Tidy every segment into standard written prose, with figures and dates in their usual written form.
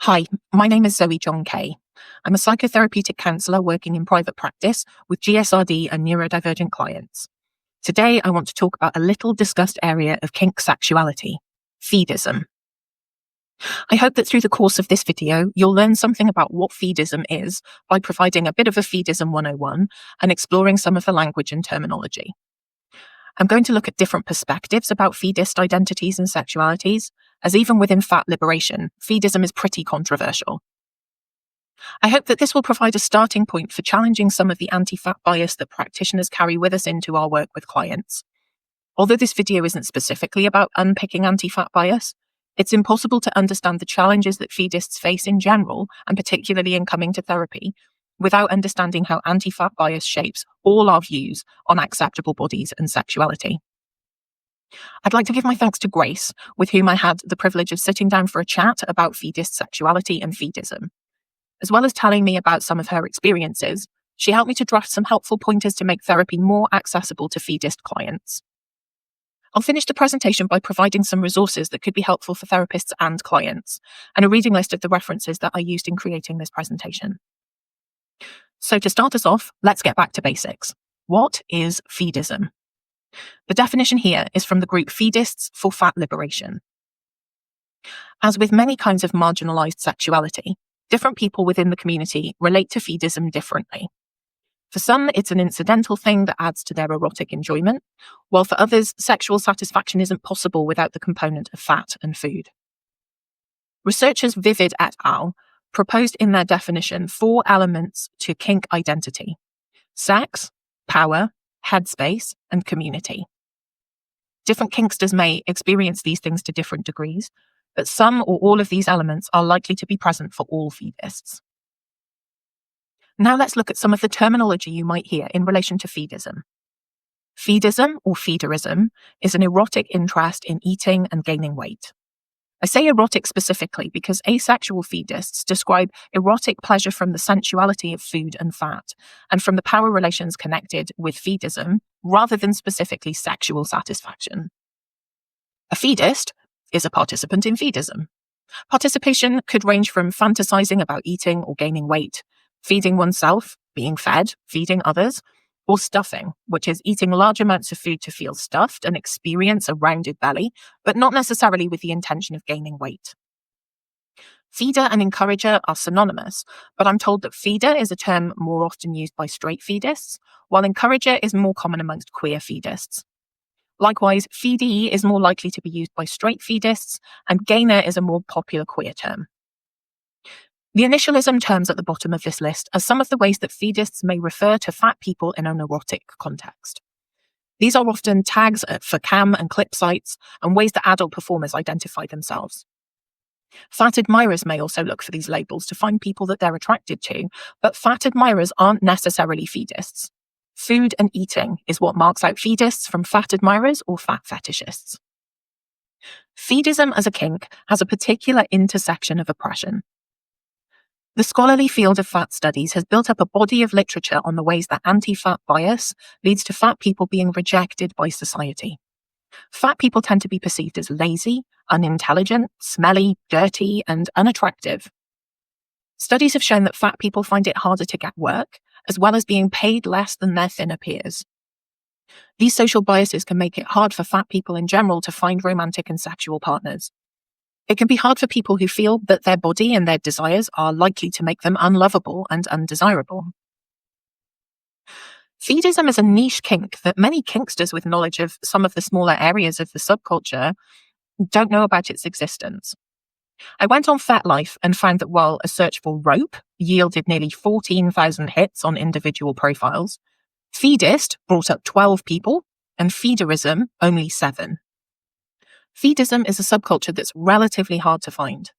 Hi, my name is Zoe John Kay. I'm a psychotherapeutic counsellor working in private practice with GSRD and neurodivergent clients. Today, I want to talk about a little discussed area of kink sexuality, Feedism. I hope that through the course of this video, you'll learn something about what Feedism is by providing a bit of a Feedism 101 and exploring some of the language and terminology. I'm going to look at different perspectives about Feedist identities and sexualities, as even within fat liberation, Feedism is pretty controversial. I hope that this will provide a starting point for challenging some of the anti-fat bias that practitioners carry with us into our work with clients. Although this video isn't specifically about unpicking anti-fat bias, it's impossible to understand the challenges that Feedists face in general, and particularly in coming to therapy, without understanding how anti-fat bias shapes all our views on acceptable bodies and sexuality. I'd like to give my thanks to Grace, with whom I had the privilege of sitting down for a chat about Feedist sexuality and Feedism. As well as telling me about some of her experiences, she helped me to draft some helpful pointers to make therapy more accessible to Feedist clients. I'll finish the presentation by providing some resources that could be helpful for therapists and clients, and a reading list of the references that I used in creating this presentation. So to start us off, let's get back to basics. What is Feedism? The definition here is from the group Feedists for Fat Liberation. As with many kinds of marginalized sexuality, different people within the community relate to Feedism differently. For some, it's an incidental thing that adds to their erotic enjoyment, while for others, sexual satisfaction isn't possible without the component of fat and food. Researchers Vivid et al. Proposed in their definition 4 elements to kink identity: sex, power, headspace, and community. Different kinksters may experience these things to different degrees, but some or all of these elements are likely to be present for all Feedists. Now let's look at some of the terminology you might hear in relation to Feedism. Feedism or feederism is an erotic interest in eating and gaining weight. I say erotic specifically because asexual Feedists describe erotic pleasure from the sensuality of food and fat, and from the power relations connected with Feedism, rather than specifically sexual satisfaction. A Feedist is a participant in Feedism. Participation could range from fantasizing about eating or gaining weight, feeding oneself, being fed, feeding others, or stuffing, which is eating large amounts of food to feel stuffed and experience a rounded belly, but not necessarily with the intention of gaining weight. Feeder and encourager are synonymous, but I'm told that feeder is a term more often used by straight Feedists, while encourager is more common amongst queer Feedists. Likewise, feedee is more likely to be used by straight Feedists, and gainer is a more popular queer term. The initialism terms at the bottom of this list are some of the ways that Feedists may refer to fat people in an erotic context. These are often tags for cam and clip sites and ways that adult performers identify themselves. Fat admirers may also look for these labels to find people that they're attracted to, but fat admirers aren't necessarily Feedists. Food and eating is what marks out Feedists from fat admirers or fat fetishists. Feedism as a kink has a particular intersection of oppression. The scholarly field of fat studies has built up a body of literature on the ways that anti-fat bias leads to fat people being rejected by society. Fat people tend to be perceived as lazy, unintelligent, smelly, dirty, and unattractive. Studies have shown that fat people find it harder to get work, as well as being paid less than their thinner peers. These social biases can make it hard for fat people in general to find romantic and sexual partners. It can be hard for people who feel that their body and their desires are likely to make them unlovable and undesirable. Feedism is a niche kink that many kinksters with knowledge of some of the smaller areas of the subculture don't know about its existence. I went on FetLife and found that while a search for rope yielded nearly 14,000 hits on individual profiles, Feedist brought up 12 people and feederism only 7. Feedism is a subculture that's relatively hard to find.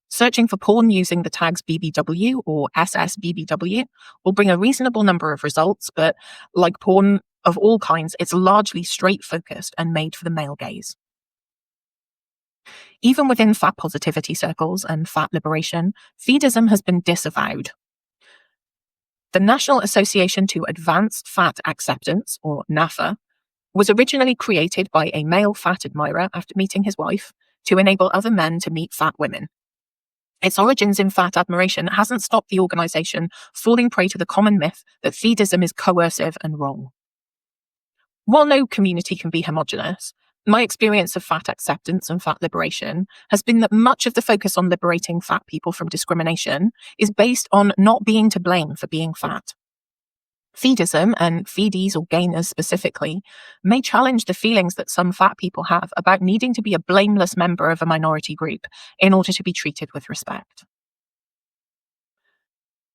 Searching for porn using the tags BBW or SSBBW will bring a reasonable number of results, but like porn of all kinds, it's largely straight-focused and made for the male gaze. Even within fat positivity circles and fat liberation, Feedism has been disavowed. The National Association to Advance Fat Acceptance, or NAFA, was originally created by a male fat admirer after meeting his wife to enable other men to meet fat women. Its origins in fat admiration hasn't stopped the organisation falling prey to the common myth that feedism is coercive and wrong. While no community can be homogenous, my experience of fat acceptance and fat liberation has been that much of the focus on liberating fat people from discrimination is based on not being to blame for being fat. Feedism, and feedies or gainers specifically, may challenge the feelings that some fat people have about needing to be a blameless member of a minority group in order to be treated with respect.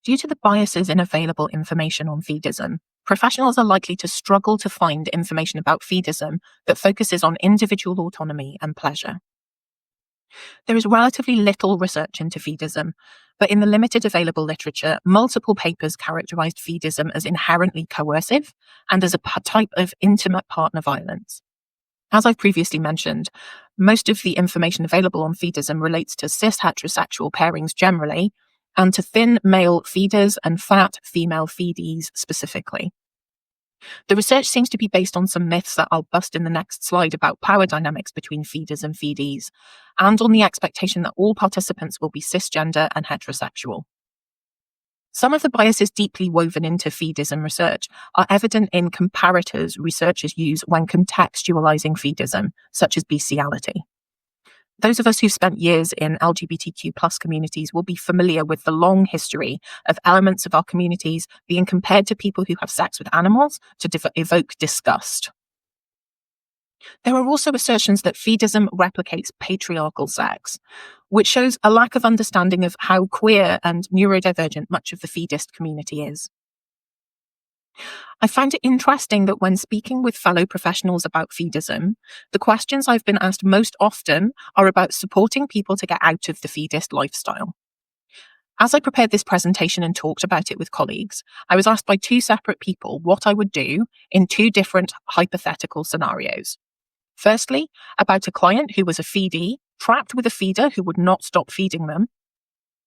Due to the biases in available information on feedism, professionals are likely to struggle to find information about feedism that focuses on individual autonomy and pleasure. There is relatively little research into feedism, but in the limited available literature, multiple papers characterized feedism as inherently coercive and as a type of intimate partner violence. As I've previously mentioned, most of the information available on feedism relates to cis heterosexual pairings generally, and to thin male feeders and fat female feedies specifically. The research seems to be based on some myths that I'll bust in the next slide about power dynamics between feeders and feedies, and on the expectation that all participants will be cisgender and heterosexual. Some of the biases deeply woven into feedism research are evident in comparators researchers use when contextualizing feedism, such as bestiality. Those of us who've spent years in LGBTQ+ communities will be familiar with the long history of elements of our communities being compared to people who have sex with animals to evoke disgust. There are also assertions that feedism replicates patriarchal sex, which shows a lack of understanding of how queer and neurodivergent much of the feedist community is. I find it interesting that when speaking with fellow professionals about feedism, the questions I've been asked most often are about supporting people to get out of the feedist lifestyle. As I prepared this presentation and talked about it with colleagues, I was asked by two separate people what I would do in two different hypothetical scenarios. Firstly, about a client who was a feedee, trapped with a feeder who would not stop feeding them.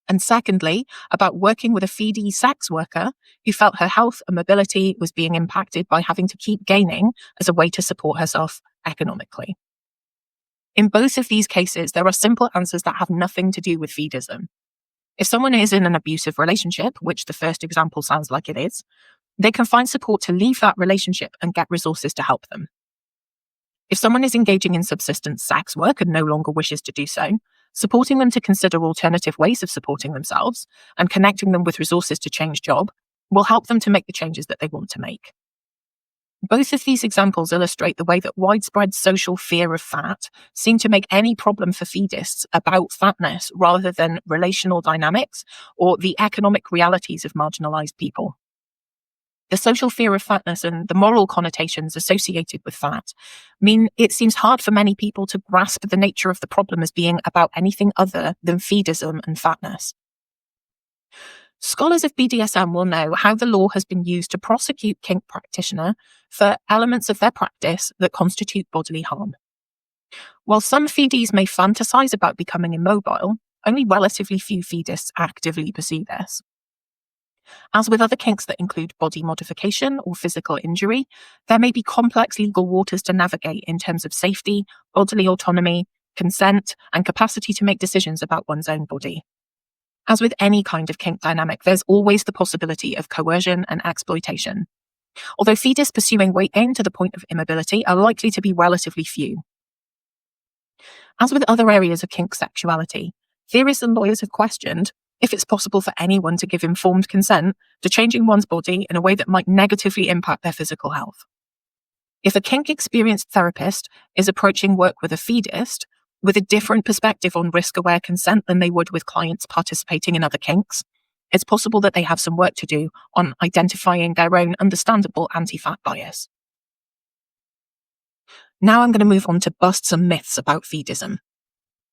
And secondly, about working with a feedee sex worker who felt her health and mobility was being impacted by having to keep gaining as a way to support herself economically. In both of these cases, there are simple answers that have nothing to do with feedism. If someone is in an abusive relationship, which the first example sounds like it is, they can find support to leave that relationship and get resources to help them. If someone is engaging in subsistence sex work and no longer wishes to do so, supporting them to consider alternative ways of supporting themselves and connecting them with resources to change job will help them to make the changes that they want to make. Both of these examples illustrate the way that widespread social fear of fat seem to make any problem for feedists about fatness rather than relational dynamics or the economic realities of marginalized people. The social fear of fatness and the moral connotations associated with fat mean it seems hard for many people to grasp the nature of the problem as being about anything other than feedism and fatness. Scholars of BDSM will know how the law has been used to prosecute kink practitioner for elements of their practice that constitute bodily harm. While some feedies may fantasize about becoming immobile, only relatively few feedists actively pursue this. As with other kinks that include body modification or physical injury, there may be complex legal waters to navigate in terms of safety, bodily autonomy, consent, and capacity to make decisions about one's own body. As with any kind of kink dynamic, there's always the possibility of coercion and exploitation. Although feedists pursuing weight gain to the point of immobility are likely to be relatively few. As with other areas of kink sexuality, theorists and lawyers have questioned if it's possible for anyone to give informed consent to changing one's body in a way that might negatively impact their physical health. If a kink-experienced therapist is approaching work with a feedist with a different perspective on risk-aware consent than they would with clients participating in other kinks, it's possible that they have some work to do on identifying their own understandable anti-fat bias. Now I'm going to move on to bust some myths about feedism.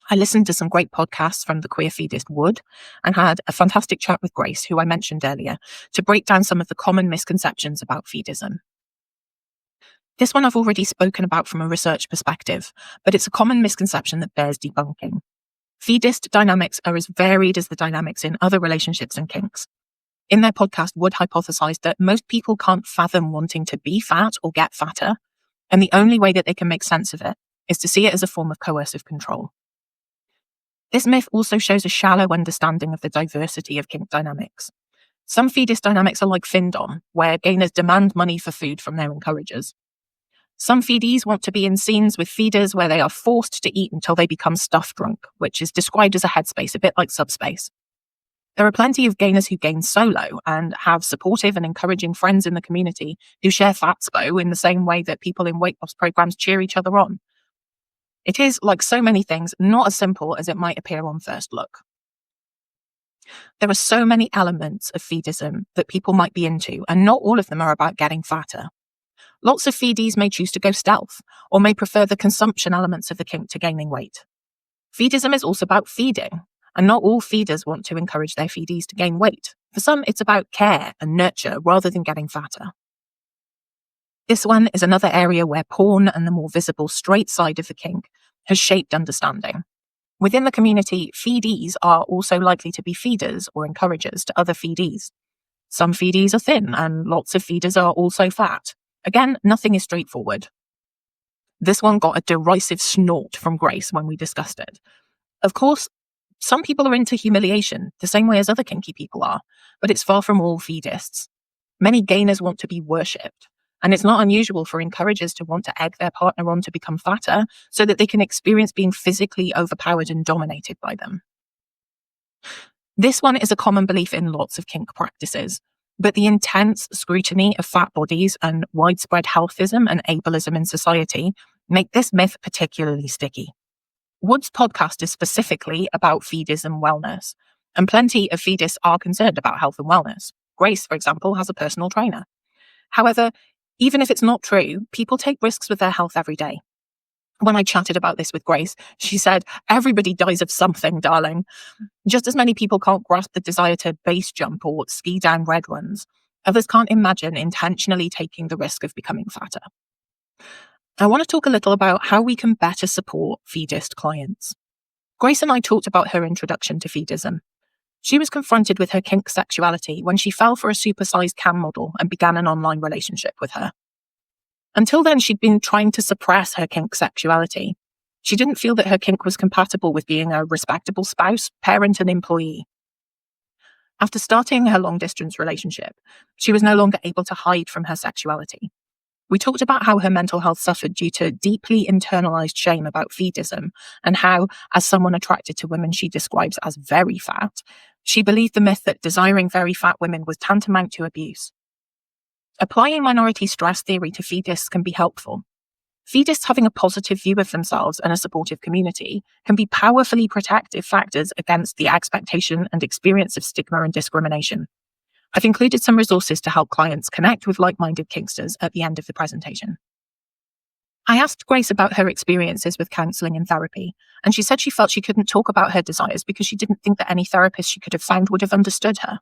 I listened to some great podcasts from the queer feedist Wood and had a fantastic chat with Grace, who I mentioned earlier, to break down some of the common misconceptions about feedism. This one I've already spoken about from a research perspective, but it's a common misconception that bears debunking. Feedist dynamics are as varied as the dynamics in other relationships and kinks. In their podcast, Wood hypothesized that most people can't fathom wanting to be fat or get fatter, and the only way that they can make sense of it is to see it as a form of coercive control. This myth also shows a shallow understanding of the diversity of kink dynamics. Some feedist dynamics are like Findom, where gainers demand money for food from their encouragers. Some feedies want to be in scenes with feeders where they are forced to eat until they become stuff drunk, which is described as a headspace, a bit like subspace. There are plenty of gainers who gain solo and have supportive and encouraging friends in the community who share fatspo in the same way that people in weight loss programs cheer each other on. It is, like so many things, not as simple as it might appear on first look. There are so many elements of feedism that people might be into, and not all of them are about getting fatter. Lots of feedies may choose to go stealth, or may prefer the consumption elements of the kink to gaining weight. Feedism is also about feeding, and not all feeders want to encourage their feedies to gain weight. For some, it's about care and nurture rather than getting fatter. This one is another area where porn and the more visible straight side of the kink has shaped understanding. Within the community, feedies are also likely to be feeders or encouragers to other feedies. Some feedies are thin, and lots of feeders are also fat. Again, nothing is straightforward. This one got a derisive snort from Grace when we discussed it. Of course, some people are into humiliation, the same way as other kinky people are, but it's far from all feedists. Many gainers want to be worshipped, and it's not unusual for encouragers to want to egg their partner on to become fatter so that they can experience being physically overpowered and dominated by them. This one is a common belief in lots of kink practices, but the intense scrutiny of fat bodies and widespread healthism and ableism in society make this myth particularly sticky. Wood's podcast is specifically about feedism wellness, and plenty of feedists are concerned about health and wellness. Grace, for example, has a personal trainer. However, even if it's not true, people take risks with their health every day. When I chatted about this with Grace, she said, "Everybody dies of something, darling." Just as many people can't grasp the desire to base jump or ski down red runs, others can't imagine intentionally taking the risk of becoming fatter. I want to talk a little about how we can better support feedist clients. Grace and I talked about her introduction to feedism. She was confronted with her kink sexuality when she fell for a supersized cam model and began an online relationship with her. Until then, she'd been trying to suppress her kink sexuality. She didn't feel that her kink was compatible with being a respectable spouse, parent, and employee. After starting her long-distance relationship, she was no longer able to hide from her sexuality. We talked about how her mental health suffered due to deeply internalized shame about feedism, and how, as someone attracted to women she describes as very fat, she believed the myth that desiring very fat women was tantamount to abuse. Applying minority stress theory to feedists can be helpful. Feedists having a positive view of themselves and a supportive community can be powerfully protective factors against the expectation and experience of stigma and discrimination. I've included some resources to help clients connect with like-minded kinksters at the end of the presentation. I asked Grace about her experiences with counselling and therapy, and she said she felt she couldn't talk about her desires because she didn't think that any therapist she could have found would have understood her.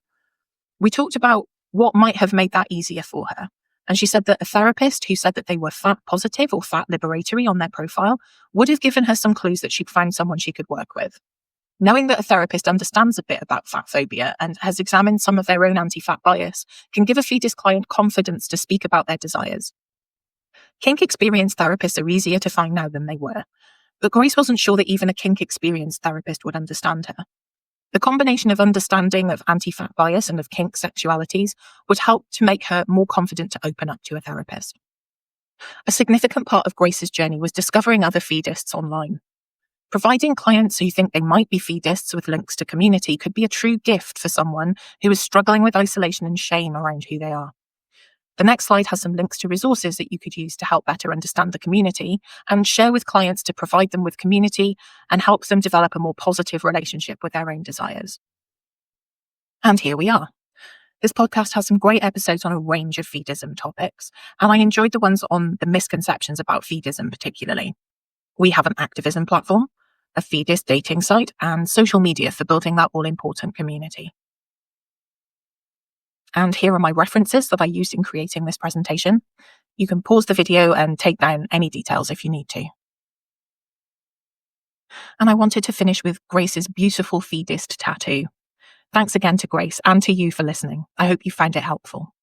We talked about what might have made that easier for her, and she said that a therapist who said that they were fat positive or fat liberatory on their profile would have given her some clues that she'd find someone she could work with. Knowing that a therapist understands a bit about fat phobia and has examined some of their own anti-fat bias can give a feedist client confidence to speak about their desires. Kink experienced therapists are easier to find now than they were, but Grace wasn't sure that even a kink experienced therapist would understand her. The combination of understanding of anti-fat bias and of kink sexualities would help to make her more confident to open up to a therapist. A significant part of Grace's journey was discovering other feedists online. Providing clients who think they might be feedists with links to community could be a true gift for someone who is struggling with isolation and shame around who they are. The next slide has some links to resources that you could use to help better understand the community and share with clients to provide them with community and help them develop a more positive relationship with their own desires. And here we are. This podcast has some great episodes on a range of feedism topics, and I enjoyed the ones on the misconceptions about feedism particularly. We have an activism platform, a feedist dating site, and social media for building that all-important community. And here are my references that I used in creating this presentation. You can pause the video and take down any details if you need to. And I wanted to finish with Grace's beautiful feedist tattoo. Thanks again to Grace and to you for listening. I hope you found it helpful.